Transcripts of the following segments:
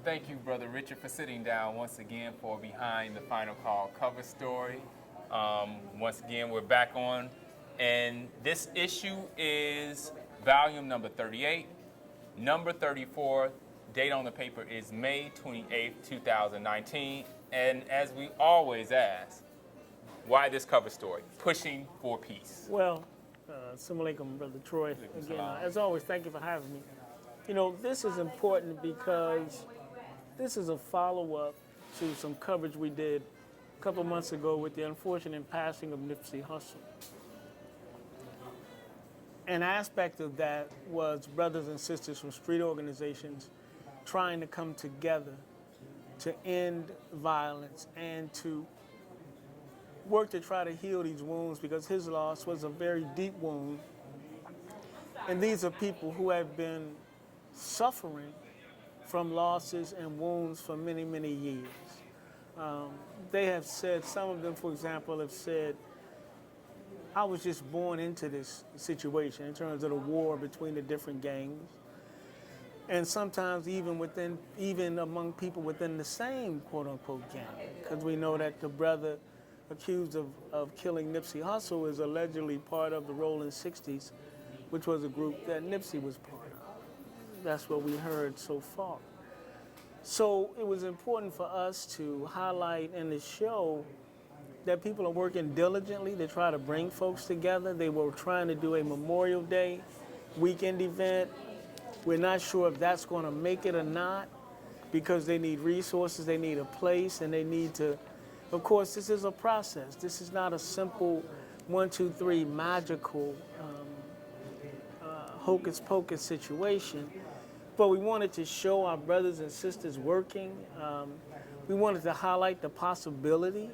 Thank you, Brother Richard, for sitting down once again for Behind the Final Call cover story. Once again, we're back on, and this issue is volume number 38. Number 34, date on the paper is May 28th, 2019. And as we always ask, why this cover story? Pushing for peace. Well, assalamu alaikum, Brother Troy. Again, as always, thank you for having me. You know, this is important because this is a follow-up to some coverage we did a couple months ago with the unfortunate passing of Nipsey Hussle. An aspect of that was brothers and sisters from street organizations trying to come together to end violence and to work to try to heal these wounds, because his loss was a very deep wound. And these are people who have been suffering from losses and wounds for many, many years. They have said, some of them, for example, have said, I was just born into this situation in terms of the war between the different gangs. And sometimes even among people within the same quote-unquote gang, because we know that the brother accused of killing Nipsey Hussle is allegedly part of the Rolling 60s, which was a group that Nipsey was part of. That's what we heard so far. So it was important for us to highlight in the show that people are working diligently to try to bring folks together. They were trying to do a Memorial Day weekend event. We're not sure if that's going to make it or not, because they need resources, they need a place, and they need to, of course, this is a process. This is not a simple 1, 2, 3 magical hocus pocus situation. But we wanted to show our brothers and sisters working. We wanted to highlight the possibility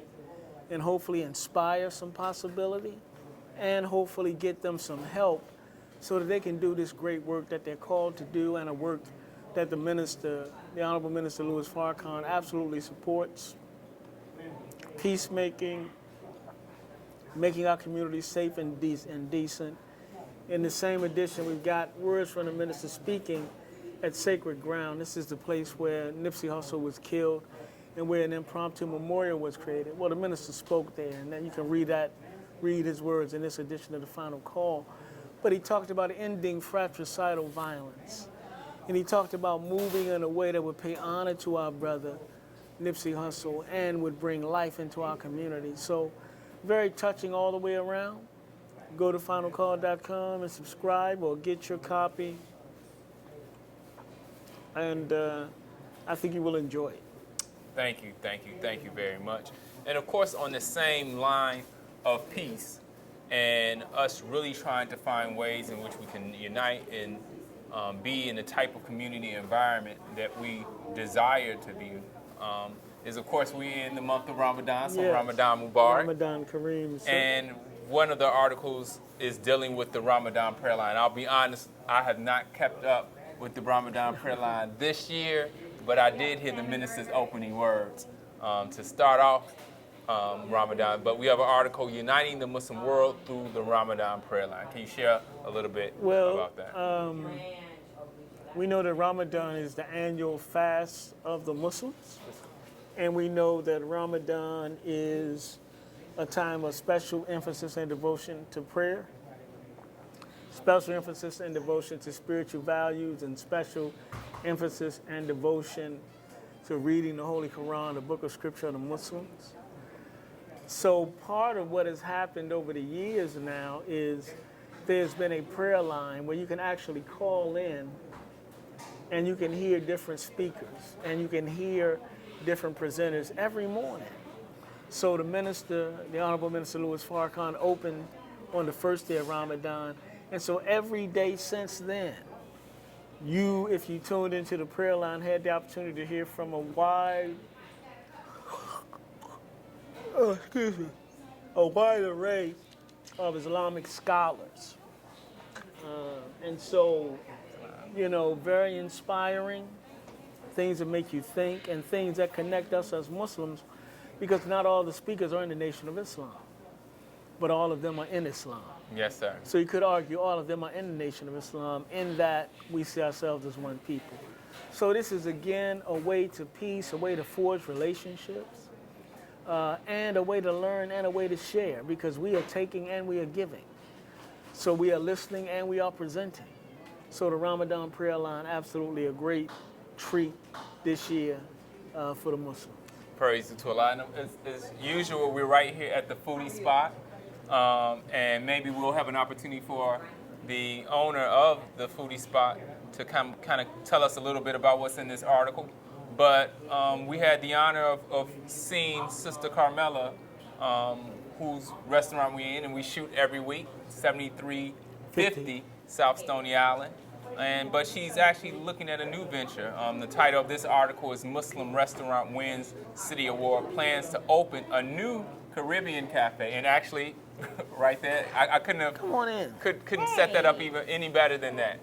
and hopefully inspire some possibility, and hopefully get them some help so that they can do this great work that they're called to do, and a work that the minister, the Honorable Minister Louis Farrakhan, absolutely supports. Peacemaking, making our communities safe and decent. In the same edition, we've got words from the minister speaking at Sacred Ground. This is the place where Nipsey Hussle was killed and where an impromptu memorial was created. Well, the minister spoke there, and then you can read his words in this edition of the Final Call. But he talked about ending fratricidal violence. And he talked about moving in a way that would pay honor to our brother, Nipsey Hussle, and would bring life into our community. So very touching all the way around. Go to finalcall.com and subscribe or get your copy. And I think you will enjoy it. Thank you very much. And of course, on the same line of peace and us really trying to find ways in which we can unite and be in the type of community environment that we desire to be, is of course we're in the month of Ramadan, so yes. Ramadan Mubarak. Ramadan Kareem. And one of the articles is dealing with the Ramadan prayer line. I'll be honest, I have not kept up with the Ramadan prayer line this year, but I did hear the minister's opening words to start off Ramadan. But we have an article, Uniting the Muslim World Through the Ramadan Prayer Line. Can you share a little bit about that? We know that Ramadan is the annual fast of the Muslims. And we know that Ramadan is a time of special emphasis and devotion to prayer, special emphasis and devotion to spiritual values, and special emphasis and devotion to reading the Holy Quran, the book of scripture of the Muslims. So part of what has happened over the years now is there's been a prayer line where you can actually call in and you can hear different speakers and you can hear different presenters every morning. So the minister, the Honorable Minister Louis Farrakhan, opened on the first day of Ramadan. And so every day since then, if you tuned into the prayer line, had the opportunity to hear from a wide array of Islamic scholars. And so, very inspiring, things that make you think, and things that connect us as Muslims, because not all the speakers are in the Nation of Islam, but all of them are in Islam. Yes, sir. So you could argue all of them are in the Nation of Islam, in that we see ourselves as one people. So this is, again, a way to peace, a way to forge relationships, and a way to learn and a way to share, because we are taking and we are giving. So we are listening and we are presenting. So the Ramadan prayer line, absolutely a great treat this year for the Muslims. Praise to Allah. As usual, we're right here at the foodie spot, and maybe we'll have an opportunity for the owner of the foodie spot to come kind of tell us a little bit about what's in this article. But we had the honor of seeing Sister Carmela, whose restaurant we're in, and we shoot every week, 7350 South Stony Island. But she's actually looking at a new venture. The title of this article is Muslim Restaurant Wins City Award, plans to open a new Caribbean cafe. And actually, right there, I couldn't have Come on in. couldn't set that up even any better than that.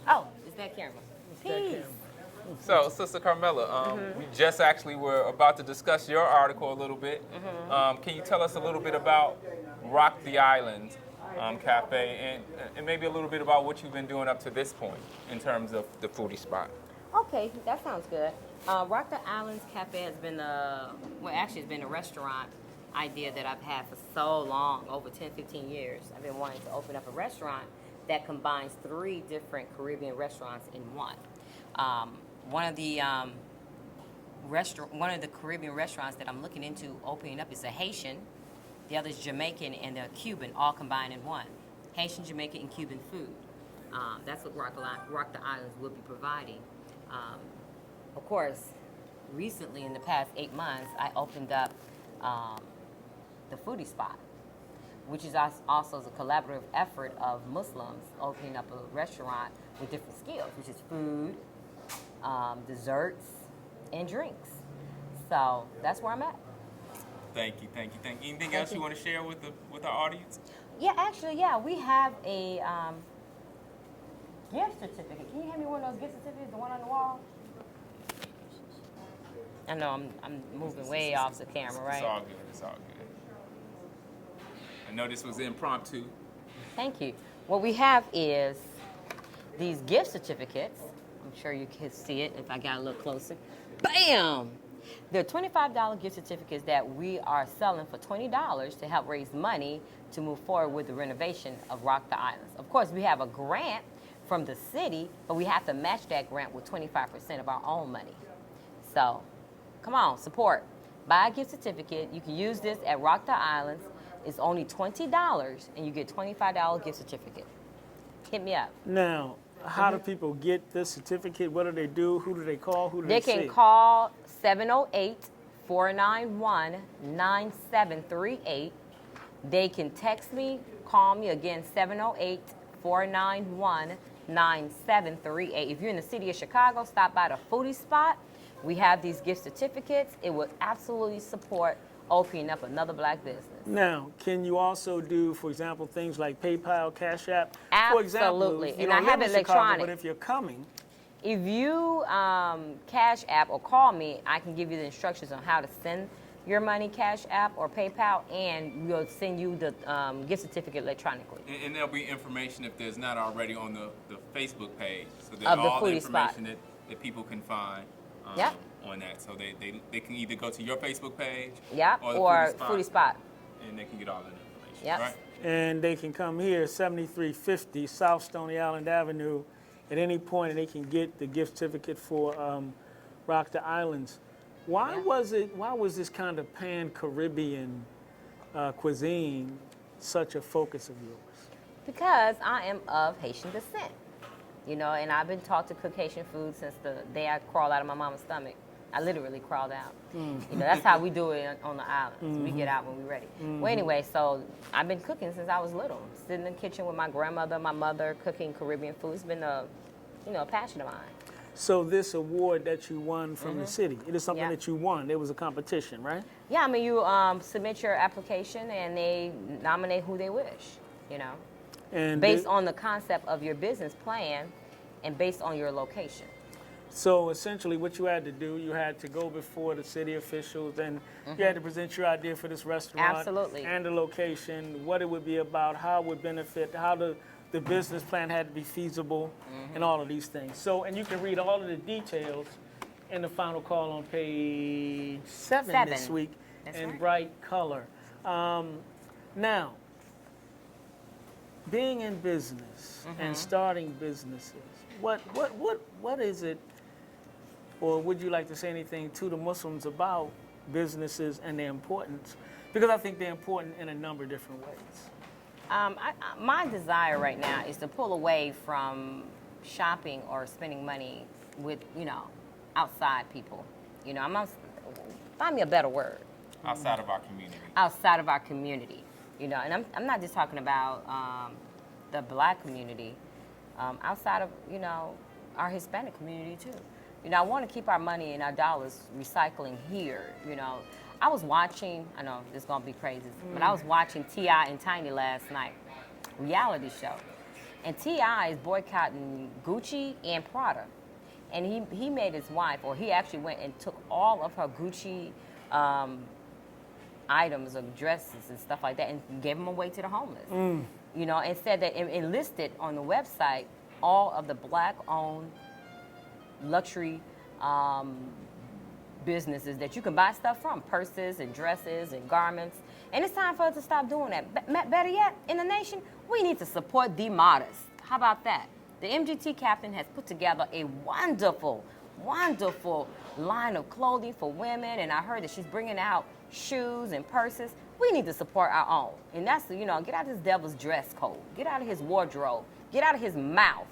Oh, is that camera? Peace. So, Sister Carmela, we just actually were about to discuss your article a little bit. Can you tell us a little bit about Rock the Island Cafe, and maybe a little bit about what you've been doing up to this point in terms of the foodie spot? Okay, that sounds good. Rock the Islands Cafe has been it's been a restaurant idea that I've had for so long, over 10, 15 years. I've been wanting to open up a restaurant that combines 3 different Caribbean restaurants in one. One of the Caribbean restaurants that I'm looking into opening up is a Haitian, the other is Jamaican, and the Cuban, all combined in one. Haitian, Jamaican, and Cuban food. That's what Rock the Islands will be providing. Of course, recently in the past 8 months, I opened up the foodie spot, which is also a collaborative effort of Muslims opening up a restaurant with different skills, which is food, desserts, and drinks. So that's where I'm at. Thank you. Anything else you want to share with our audience? Yeah, actually, we have a gift certificate. Can you hand me one of those gift certificates, the one on the wall? I know I'm moving way off the camera, right? It's all good. I know this was impromptu. Thank you. What we have is these gift certificates. I'm sure you can see it if I got a little closer. Bam! They're $25 gift certificates that we are selling for $20 to help raise money to move forward with the renovation of Rock the Islands. Of course, we have a grant from the city, but we have to match that grant with 25% of our own money. So, come on, support. Buy a gift certificate. You can use this at Rock the Islands. It's only $20, and you get $25 gift certificate. Hit me up. Now, how do people get this certificate? What do they do? Who do they call? Who do they see? They can call 708-491-9738. They can text me, call me again, 708-491-9738. If you're in the city of Chicago, stop by the foodie spot. We have these gift certificates. It will absolutely support opening up another black business. Now, can you also do, for example, things like PayPal, Cash App? Absolutely. For example, if you And don't I have live in Chicago, electronic. but if you're coming, If you Cash App or call me, I can give you the instructions on how to send your money, Cash App or PayPal, and we'll send you the gift certificate electronically. And there'll be information if there's not already on the Facebook page. So there's Of the all the foodie spot. information that people can find Yep. on that. So they can either go to your Facebook page Yep, or the or foodie spot. and they can get all that information. Yep. Right? and they can come here, 7350 South Stony Island Avenue, at any point, and they can get the gift certificate for Rock the Islands. Why was this kind of pan-Caribbean cuisine such a focus of yours? Because I am of Haitian descent, and I've been taught to cook Haitian food since the day I crawled out of my mama's stomach. I literally crawled out. That's how we do it on the islands. We get out when we're ready. Well, anyway, so I've been cooking since I was little. Sitting in the kitchen with my grandmother, my mother, cooking Caribbean food. It's been a passion of mine. So this award that you won from the city, it is something Yeah. that you won. It was a competition, right? Yeah, I mean, you submit your application and they nominate who they wish, And based on the concept of your business plan and based on your location. So essentially what you had to do, you had to go before the city officials and you had to present your idea for this restaurant. Absolutely. And the location, what it would be about, how it would benefit, how the the business plan had to be feasible, and all of these things. So, and you can read all of the details in the final call on page 7 this week in bright color. Now, being in business and starting businesses, what is it, or would you like to say anything to the Muslims about businesses and their importance? Because I think they're important in a number of different ways. My desire right now is to pull away from shopping or spending money with, outside people. Find me a better word. Outside of our community. Outside of our community, and I'm not just talking about the black community. Outside of, our Hispanic community too. I want to keep our money and our dollars recycling here. I was watching, I know this is going to be crazy, but I was watching T.I. and Tiny last night, reality show. And T.I. is boycotting Gucci and Prada. And he made his wife, or he actually went and took all of her Gucci items or dresses and stuff like that and gave them away to the homeless. And said that and listed on the website all of the black-owned luxury businesses that you can buy stuff from, purses and dresses and garments. And it's time for us to stop doing that. Better yet, in the nation, we need to support the modest. How about that? The MGT captain has put together a wonderful, wonderful line of clothing for women, and I heard that she's bringing out shoes and purses. We need to support our own. And that's, get out of this devil's dress code. Get out of his wardrobe. Get out of his mouth.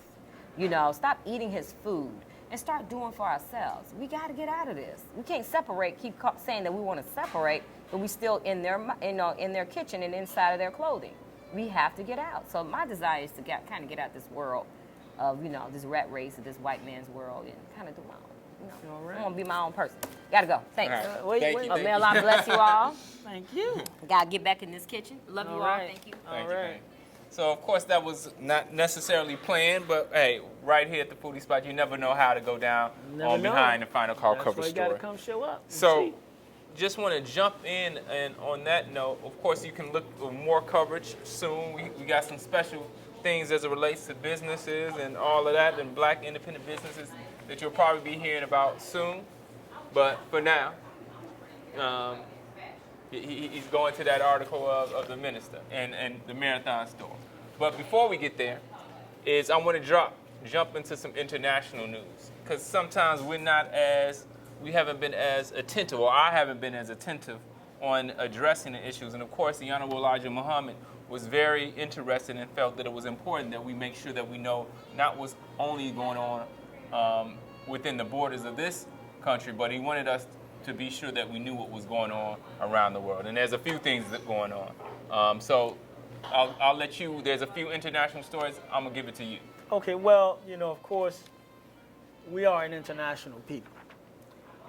Stop eating his food and start doing for ourselves. We got to get out of this. We can't separate, keep saying that we want to separate, but we still in their kitchen and inside of their clothing. We have to get out. So my desire is to kind of get out this world of, this rat race of this white man's world and kind of do my own. All right. I want to be my own person. Got to go. Thanks. Right. Thank you. May Allah bless you all. Thank you. Got to get back in this kitchen. Love you all. right. Thank you. Thank you, man. So, of course, that was not necessarily planned, but hey, right here at the Foodie Spot, you never know how to go down on Behind the Final Call That's cover why you story. got to come show up. So, just want to jump in, and on that note, of course, you can look for more coverage soon. We got some special things as it relates to businesses and all of that, and black independent businesses that you'll probably be hearing about soon. But for now, he's going to that article of the minister and the marathon store. But before we get there, I want to jump into some international news, because sometimes we haven't been as attentive, or I haven't been as attentive on addressing the issues. And of course, the Honorable Elijah Muhammad was very interested and felt that it was important that we make sure that we know not what's only going on within the borders of this country, but he wanted us to be sure that we knew what was going on around the world. And there's a few things that going on. So I'll let you, there's a few international stories, I'm gonna give it to you. Okay, well, of course, we are an international people.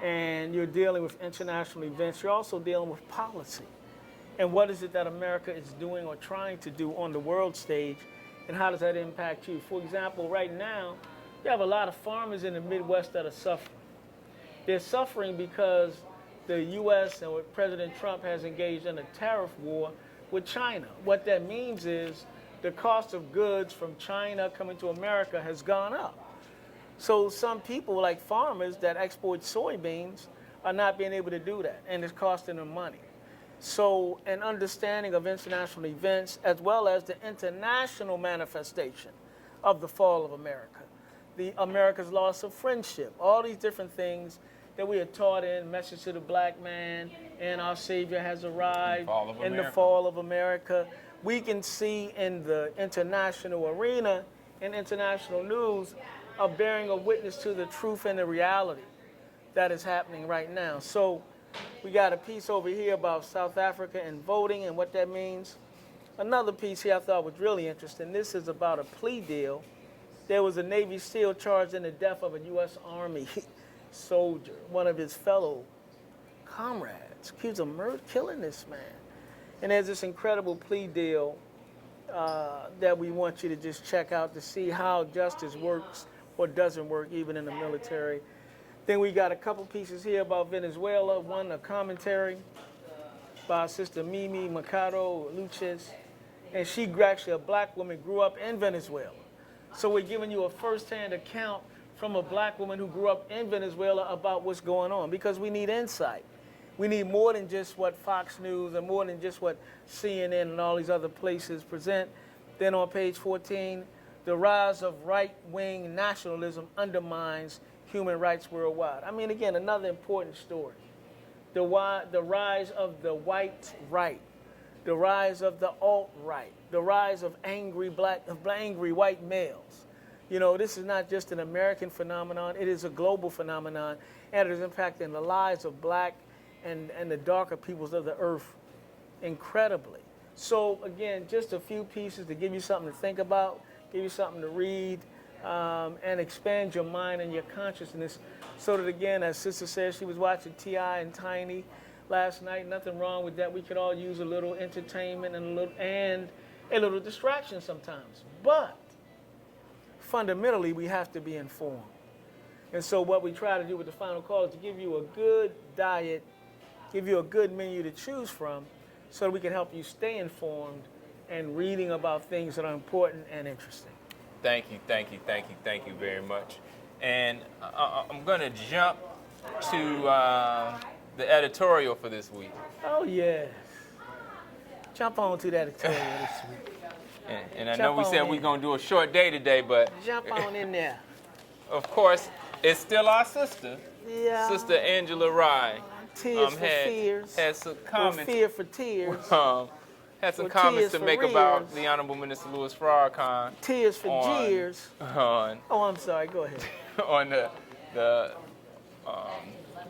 And you're dealing with international events. You're also dealing with policy. And what is it that America is doing or trying to do on the world stage, and how does that impact you? For example, right now, you have a lot of farmers in the Midwest that are suffering. They're suffering because the U.S. and President Trump has engaged in a tariff war with China. What that means is the cost of goods from China coming to America has gone up. So some people, like farmers that export soybeans, are not being able to do that, and it's costing them money. So an understanding of international events, as well as the international manifestation of the fall of America, the America's loss of friendship, all these different things that we are taught in Message to the Black Man and Our Savior Has Arrived, in the fall of America. We can see in the international arena, in international news, of bearing a witness to the truth and the reality that is happening right now. So we got a piece over here about South Africa and voting and what that means. Another piece here I thought was really interesting. This is about a plea deal. There was a Navy SEAL charged in the death of a U.S. Army soldier, one of his fellow comrades, accused of killing this man. And there's this incredible plea deal that we want you to just check out to see how justice works or doesn't work, even in the military. Then we got a couple pieces here about Venezuela. One, a commentary by Sister Mimi Mercado Luches. And she actually, a black woman, grew up in Venezuela. So we're giving you a first-hand account from a black woman who grew up in Venezuela about what's going on, because we need insight. We need more than just what Fox News and more than just what CNN and all these other places present. Then on page 14, the rise of right-wing nationalism undermines human rights worldwide. I mean, again, another important story. The rise of the white right, the rise of the alt-right, the rise of angry white males. You know, this is not just an American phenomenon, it is a global phenomenon, and it is impacting the lives of black and the darker peoples of the earth incredibly. So again, just a few pieces to give you something to think about, give you something to read, and expand your mind and your consciousness, so that, again, as Sister said, she was watching T.I. and Tiny last night. Nothing wrong with that. We could all use a little entertainment and a little distraction sometimes. But fundamentally, we have to be informed. And so what we try to do with the final call is to give you a good diet, give you a good menu to choose from, so that we can help you stay informed and reading about things that are important and interesting. Thank you very much. And I'm going to jump to the editorial for this week. Oh, yes. Jump on to that editorial this week. And I know we said we're going to do a short day today, but... Jump on in there. Of course, it's still our sister, Yeah. Sister Angela Rye. Tears for fears. Had some Or comments. fear for tears. Had some Or comments tears to for make rears. about the Honorable Minister Louis Farrakhan Tears for on- jeers. on Oh, I'm sorry. Go ahead. on the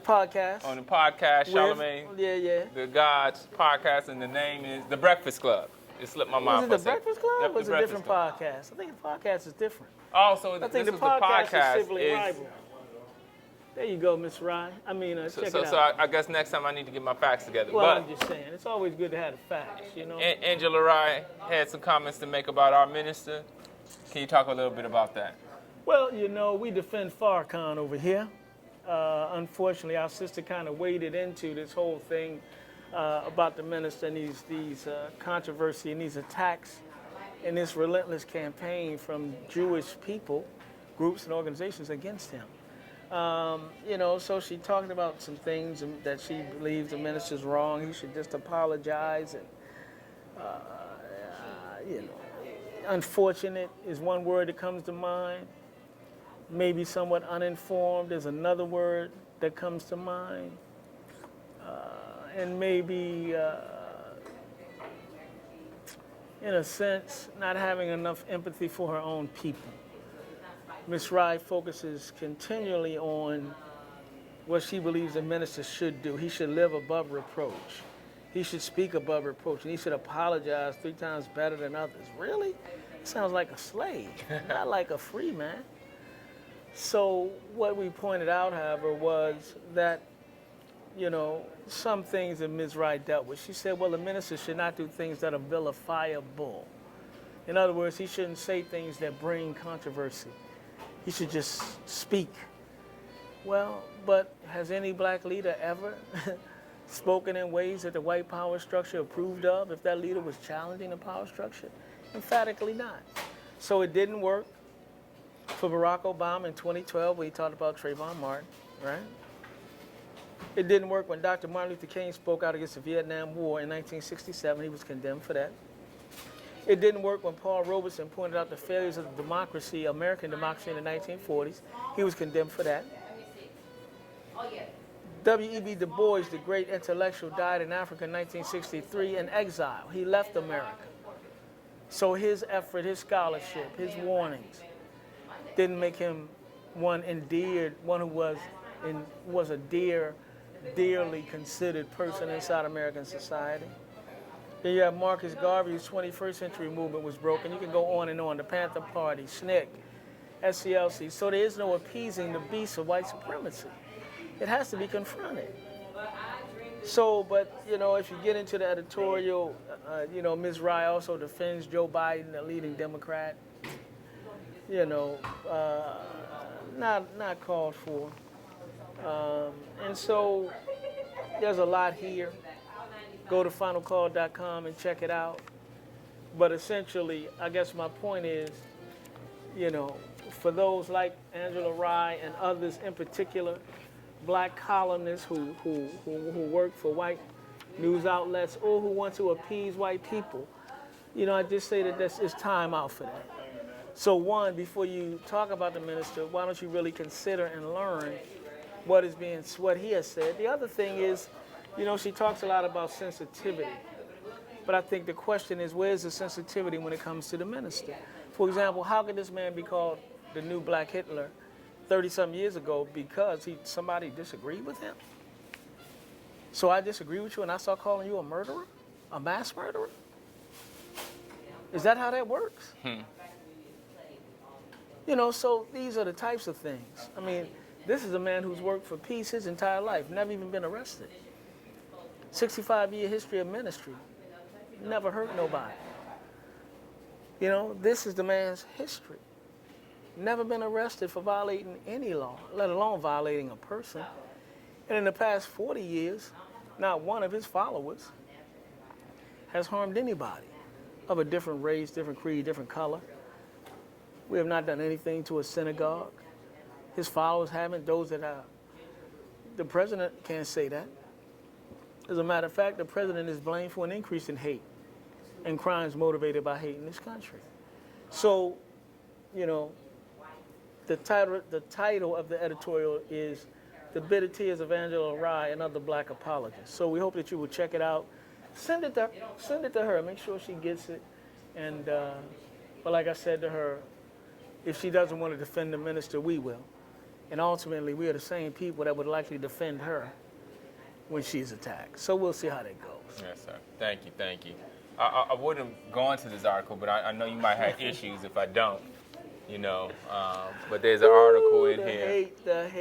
Podcast. on the podcast, With- Charlemagne, Yeah. the God's podcast, and the name is The Breakfast Club. It slipped my Was mind it for a the second. Breakfast Club Yep, or was The it a Breakfast different Club. podcast? I think the podcast is different. Also, I this think is the the podcast podcast. is simply rival. There you go, Miss Rye. I mean, check it out. So I guess next time I need to get my facts together. Well, but I'm just saying, it's always good to have the facts, you know? Angela Rye had some comments to make about our minister. Can you talk a little bit about that? Well, you know, we defend Farrakhan over here. Unfortunately, our sister kind of waded into this whole thing about the minister and these controversy and these attacks and this relentless campaign from Jewish people, groups and organizations against him. You know, so she talked about some things that she believes the minister's wrong. He should just apologize. And, you know, unfortunate is one word that comes to mind. Maybe somewhat uninformed is another word that comes to mind. And maybe, in a sense, not having enough empathy for her own people. Ms. Rye focuses continually on what she believes a minister should do. He should live above reproach. He should speak above reproach, and he should apologize 3 times better than others. Really? It sounds like a slave, not like a free man. So what we pointed out, however, was that, you know, some things that Ms. Wright dealt with. She said, well, the minister should not do things that are vilifiable. In other words, he shouldn't say things that bring controversy. He should just speak. Well, but has any black leader ever spoken in ways that the white power structure approved of if that leader was challenging the power structure? Emphatically not. So it didn't work for Barack Obama in 2012 when he talked about Trayvon Martin, right? It didn't work when Dr. Martin Luther King spoke out against the Vietnam War in 1967. He was condemned for that. It didn't work when Paul Robeson pointed out the failures of the democracy, American democracy in the 1940s. He was condemned for that. W.E.B. Du Bois, the great intellectual, died in Africa in 1963 in exile. He left America. So his effort, his scholarship, his warnings didn't make him one who was a dearly considered person inside American society. Then you have Marcus Garvey, whose 21st century movement was broken. You can go on and on. The Panther Party, SNCC, SCLC. So there is no appeasing the beast of white supremacy. It has to be confronted. So, but, you know, if you get into the editorial, you know, Ms. Rye also defends Joe Biden, the leading Democrat. You know, not called for. And so there's a lot here. Go to finalcall.com and check it out. But essentially, I guess my point is, for those like Angela Rye and others in particular, black columnists who work for white news outlets or who want to appease white people, I just say that it's time out for that. So one, before you talk about the minister, why don't you really consider and learn what he has said? The other thing is, she talks a lot about sensitivity. But I think the question is, where's the sensitivity when it comes to the minister? For example, how could this man be called the new black Hitler 30-some years ago because somebody disagreed with him? So I disagree with you and I start calling you a murderer? A mass murderer? Is that how that works? So these are the types of things. I mean, this is a man who's worked for peace his entire life, never even been arrested. 65-year history of ministry. Never hurt nobody. This is the man's history. Never been arrested for violating any law, let alone violating a person. And in the past 40 years, not one of his followers has harmed anybody of a different race, different creed, different color. We have not done anything to a synagogue. His followers haven't. Those that are. The president can't say that. As a matter of fact, the president is blamed for an increase in hate and crimes motivated by hate in this country. So, the title of the editorial is The Bitter Tears of Angela Rye and Other Black Apologists. So we hope that you will check it out. Send it to her. Make sure she gets it. And, but like I said to her, if she doesn't want to defend the minister, we will. And ultimately, we are the same people that would likely defend her when she's attacked. So we'll see how that goes. Yes, sir. Thank you. I wouldn't have gone to this article, but I know you might have issues if I don't. But there's an article in here.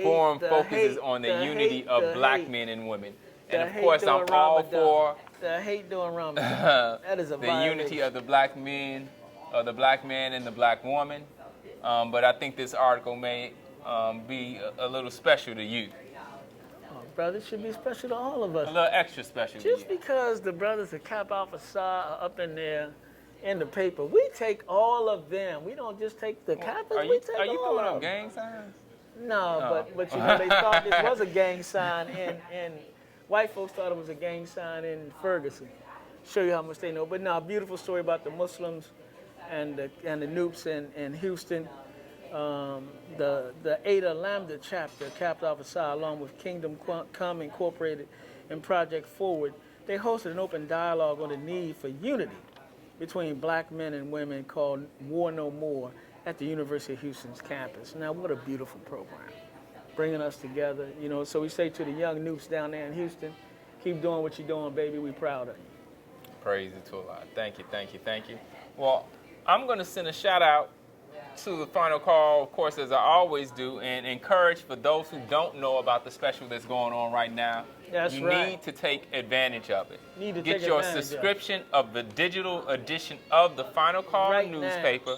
Forum focuses on the unity of black men and women. And of course, I'm all for the hate doing Ramadan. That is a the unity of the black men, of the black man and the black woman. But I think this article may be a little special to you. Oh, brother, it should be special to all of us. A little extra special to you. Just because the brothers at Kappa Alpha Psi are up in there in the paper, we take all of them. We don't just take the Kappas, Are we you take throwing all up of them. gang signs? No, but they thought this was a gang sign, and white folks thought it was a gang sign in Ferguson. Show you how much they know. But now, beautiful story about the Muslims and the Noops in Houston. The Ada Lambda chapter, Kappa Alpha Psi, along with Kingdom Come Incorporated and Project Forward, they hosted an open dialogue on the need for unity between black men and women called War No More at the University of Houston's campus. Now, what a beautiful program, bringing us together. So we say to the young Noops down there in Houston, keep doing what you're doing, baby. We proud of you. Praise it to Allah. Thank you. Well, I'm going to send a shout out to the Final Call, of course, as I always do, and encourage for those who don't know about the special that's going on right now. That's you right. need to take advantage of it. Get Take your advantage subscription of the digital edition of the Final Call right newspaper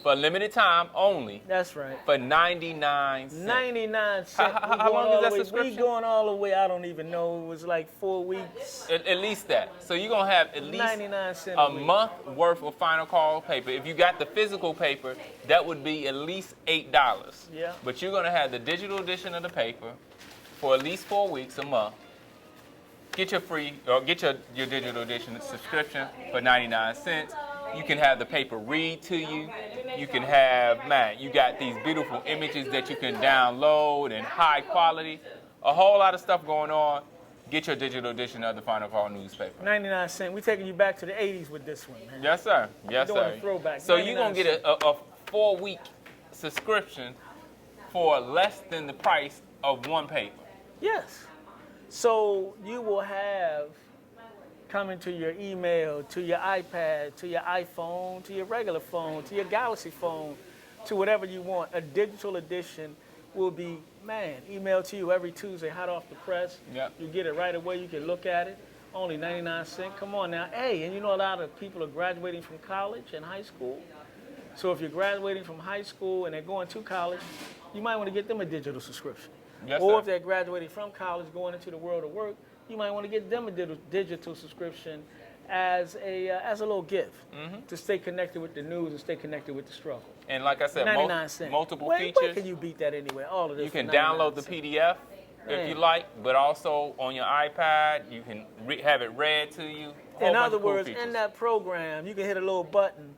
for a limited time only. That's right. For 99 cents. 99 cents. How long is that subscription? We going all the way, I don't even know. It was like 4 weeks. At least that. So you're going to have at least 99 cents a month worth of Final Call paper. If you got the physical paper, that would be at least $8. Yeah. But you're going to have the digital edition of the paper for at least 4 weeks, a month. Get your digital edition subscription for 99 cents. You can have the paper read to you. You can have, you got these beautiful images that you can download in high quality. A whole lot of stuff going on. Get your digital edition of the Final Call newspaper. 99 cents. We're taking you back to the 80s with this one, man. Yes, sir. Yes, Doing sir. a throwback. So you're going to get a 4-week subscription for less than the price of one paper. Yes. So you will have coming to your email, to your iPad, to your iPhone, to your regular phone, to your Galaxy phone, to whatever you want. A digital edition will be, emailed to you every Tuesday, hot off the press. Yep. You get it right away. You can look at it. Only 99 cents. Come on now. Hey, and a lot of people are graduating from college and high school. So if you're graduating from high school and they're going to college, you might want to get them a digital subscription. Yes, or sir. if they're graduating from college, going into the world of work, you might want to get them a digital subscription as a little gift to stay connected with the news and stay connected with the struggle. And like I said, 99 cents. multiple Where features. can you beat that anywhere? All of this. You can for 99 download the cents. PDF if you Man. like, but also on your iPad, you can have it read to you. Whole In bunch other of cool words, features. in that program, you can hit a little button,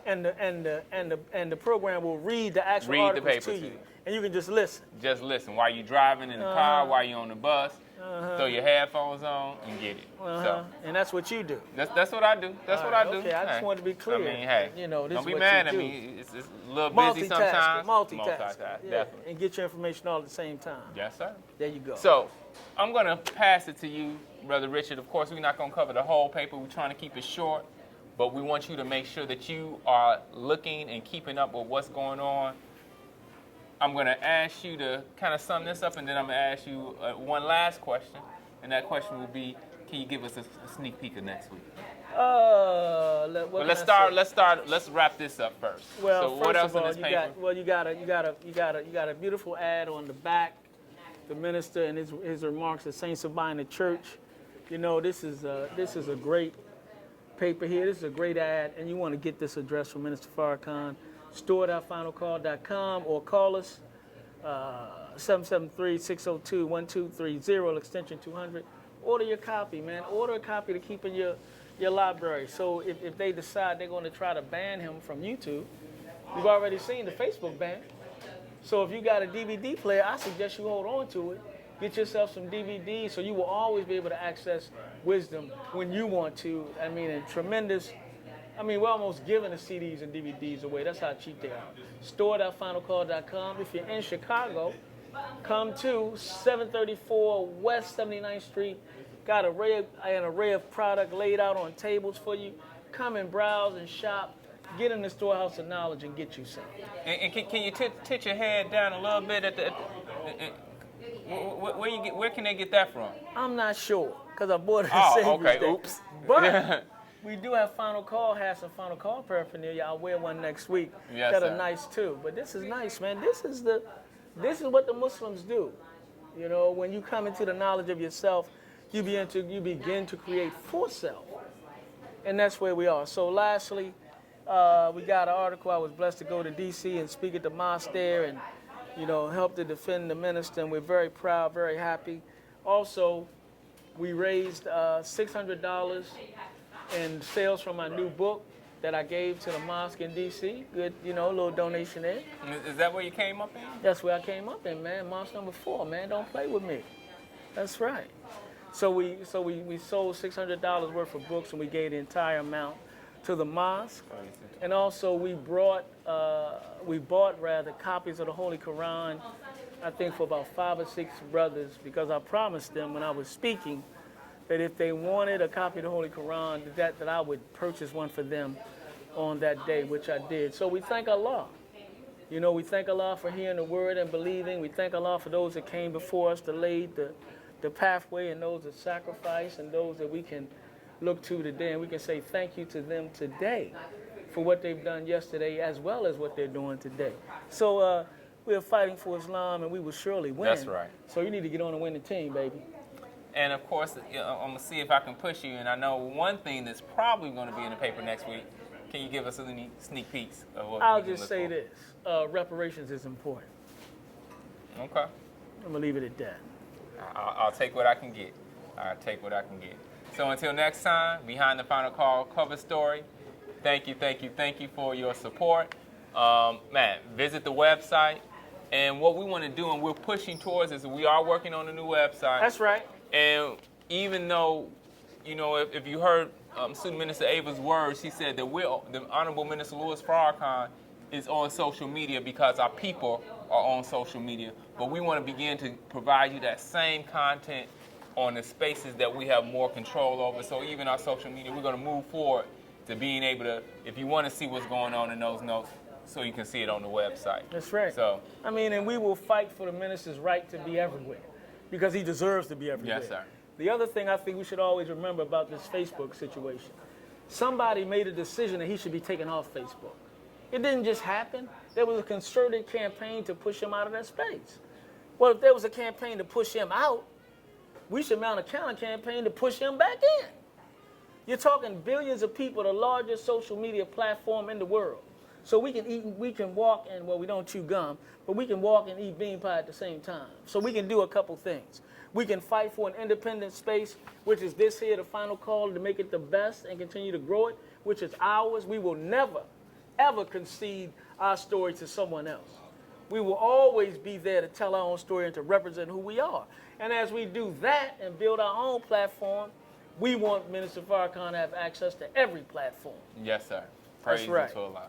and the program will read the actual Read the articles paper to to you, you. and you can just listen. Just listen while you're driving in the car, while you're on the bus. Throw your headphones on and get it. So And that's what you do. that's what I do. That's what I do. Okay, I just Hey. wanted to be clear. I mean, hey, You know, this don't is be what mad you at do. me. It's a little busy sometimes. Multitask. Yeah, Definitely. and get your information all at the same time. Yes, sir. There you go. So I'm gonna pass it to you, Brother Richard. Of course, we're not gonna cover the whole paper. We're trying to keep it short, but we want you to make sure that you are looking and keeping up with what's going on. I'm gonna ask you to kind of sum this up, and then I'm gonna ask you one last question, and that question will be, can you give us a sneak peek of next week? But Let's wrap this up first. Well, so first what else of all, in this paper? you got a beautiful ad on the back. The minister and his remarks at Saints of Buying the Church. You know, this is a great paper here. This is a great ad, and you want to get this address from Minister Farrakhan. Store.finalcall.com or call us 773-602-1230 extension 200. Order your copy, man. Order a copy to keep in your library. So if they decide they're going to try to ban him from YouTube, you've already seen the Facebook ban. So if you got a DVD player, I suggest you hold on to it. Get yourself some DVDs so you will always be able to access wisdom when you want to. I mean, we're almost giving the CDs and DVDs away. That's how cheap they are. Store.finalcall.com. If you're in Chicago, come to 734 West 79th Street. Got an array of product laid out on tables for you. Come and browse and shop. Get in the storehouse of knowledge and get you some. And can you tilt your head down a little bit where can they get that from? I'm not sure because I bought it. Okay. Oops. But we do have Final Call, has some Final Call paraphernalia. I'll wear one next week. Yes, that sir. are nice too. But this is nice, man. This is what the Muslims do. You know, when you come into the knowledge of yourself, you begin to create for self, and that's where we are. So, lastly, we got an article. I was blessed to go to D.C. and speak at the mosque there, and help to defend the minister. And we're very proud, very happy. Also, we raised $600 in sales from my new book that I gave to the mosque in D.C. Good, a little donation there. Is that where you came up in? That's where I came up in, man. Mosque number 4, man. Don't play with me. That's right. So we sold $600 worth of books, and we gave the entire amount to the mosque. And also we bought copies of the Holy Quran, I think for about 5 or 6 brothers, because I promised them when I was speaking that if they wanted a copy of the Holy Quran, that I would purchase one for them on that day, which I did. So we thank Allah. We thank Allah for hearing the word and believing. We thank Allah for those that came before us to lay the pathway, and those that sacrificed, and those that we can look to today, and we can say thank you to them today for what they've done yesterday as well as what they're doing today. So we are fighting for Islam, and we will surely win. That's right. So you need to get on and win the team, baby. And of course, I'm gonna see if I can push you. And I know one thing that's probably going to be in the paper next week. Can you give us any sneak peeks of what I'll we can just look say for? this: reparations is important. Okay. I'm gonna leave it at that. I'll take what I can get. I'll take what I can get. So until next time, Behind the Final Call cover story. Thank you for your support. Visit the website. And what we want to do, and we're pushing towards, is we are working on a new website. That's right. And even though, if you heard Student Minister Ava's words, she said that the Honorable Minister Louis Farrakhan is on social media because our people are on social media. But we want to begin to provide you that same content on the spaces that we have more control over. So even our social media, we're going to move forward to being able to, if you want to see what's going on in those notes, so you can see it on the website. That's right. So, and we will fight for the minister's right to be everywhere because he deserves to be everywhere. yes, sir. The other thing I think we should always remember about this Facebook situation, somebody made a decision that he should be taken off Facebook. It didn't just happen. There was a concerted campaign to push him out of that space. Well, if there was a campaign to push him out, we should mount a counter campaign to push him back in. You're talking billions of people, the largest social media platform in the world. So we can walk and, well, we don't chew gum, but we can walk and eat bean pie at the same time. So we can do a couple things. We can fight for an independent space, which is this here, the final call, to make it the best and continue to grow it, which is ours. We will never, ever concede our story to someone else. We will always be there to tell our own story and to represent who we are. And as we do that and build our own platform, we want Minister Farrakhan to have access to every platform. Yes, sir. Praise right. to Allah.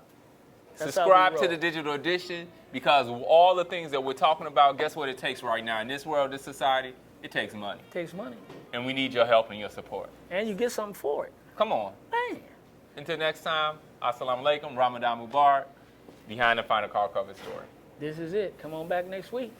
That's how we Subscribe to roll. the digital edition, because all the things that we're talking about, guess what it takes right now in this world, this society? It takes money. It takes money. And we need your help and your support. And you get something for it. Come on. Man. Until next time, Assalamu alaikum, Ramadan Mubarak, behind the final call cover story. This is it. Come on back next week.